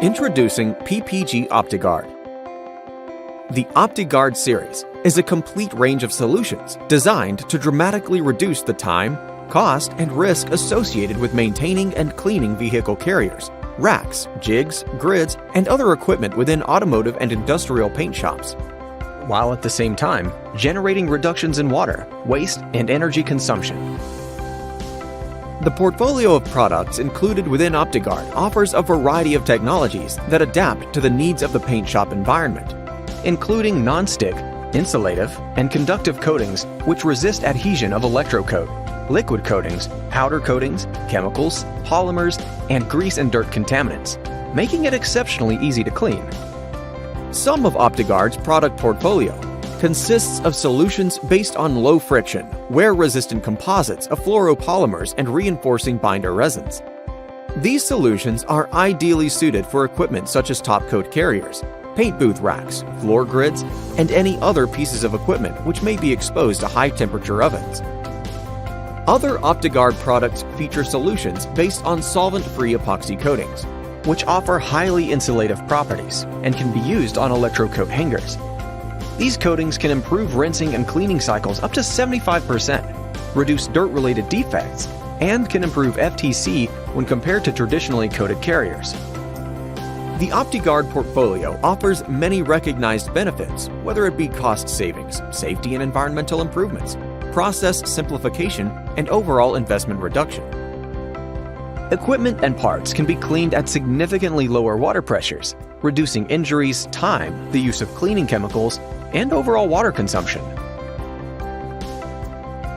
Introducing PPG OptiGuard. The OptiGuard series is a complete range of solutions designed to dramatically reduce the time, cost, and risk associated with maintaining and cleaning vehicle carriers, racks, jigs, grids, and other equipment within automotive and industrial paint shops, while at the same time generating reductions in water, waste, and energy consumption. The portfolio of products included within OptiGuard offers a variety of technologies that adapt to the needs of the paint shop environment, including non-stick, insulative, and conductive coatings which resist adhesion of electrocoat, liquid coatings, powder coatings, chemicals, polymers, and grease and dirt contaminants, making it exceptionally easy to clean. Some of OptiGuard's product portfolio consists of solutions based on low-friction, wear-resistant composites of fluoropolymers and reinforcing binder resins. These solutions are ideally suited for equipment such as top-coat carriers, paint booth racks, floor grids, and any other pieces of equipment which may be exposed to high-temperature ovens. Other OptiGuard products feature solutions based on solvent-free epoxy coatings, which offer highly insulative properties and can be used on electrocoat hangers. These coatings can improve rinsing and cleaning cycles up to 75%, reduce dirt-related defects, and can improve FTC when compared to traditionally coated carriers. The OptiGuard portfolio offers many recognized benefits, whether it be cost savings, safety and environmental improvements, process simplification, and overall investment reduction. Equipment and parts can be cleaned at significantly lower water pressures, reducing injuries, time, the use of cleaning chemicals, and overall water consumption.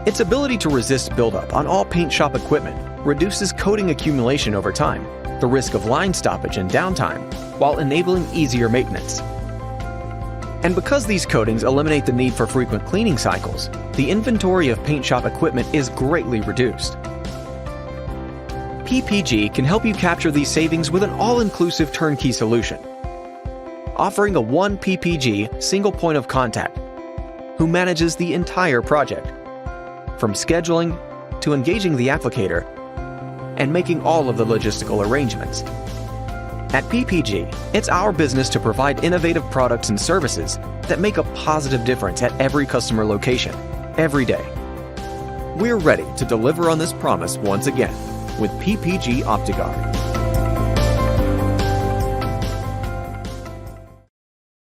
Its ability to resist buildup on all paint shop equipment reduces coating accumulation over time, the risk of line stoppage and downtime, while enabling easier maintenance. And because these coatings eliminate the need for frequent cleaning cycles, the inventory of paint shop equipment is greatly reduced. PPG can help you capture these savings with an all-inclusive turnkey solution, offering a one PPG single point of contact who manages the entire project, from scheduling to engaging the applicator and making all of the logistical arrangements. At PPG, it's our business to provide innovative products and services that make a positive difference at every customer location, every day. We're ready to deliver on this promise once again with PPG OptiGuard.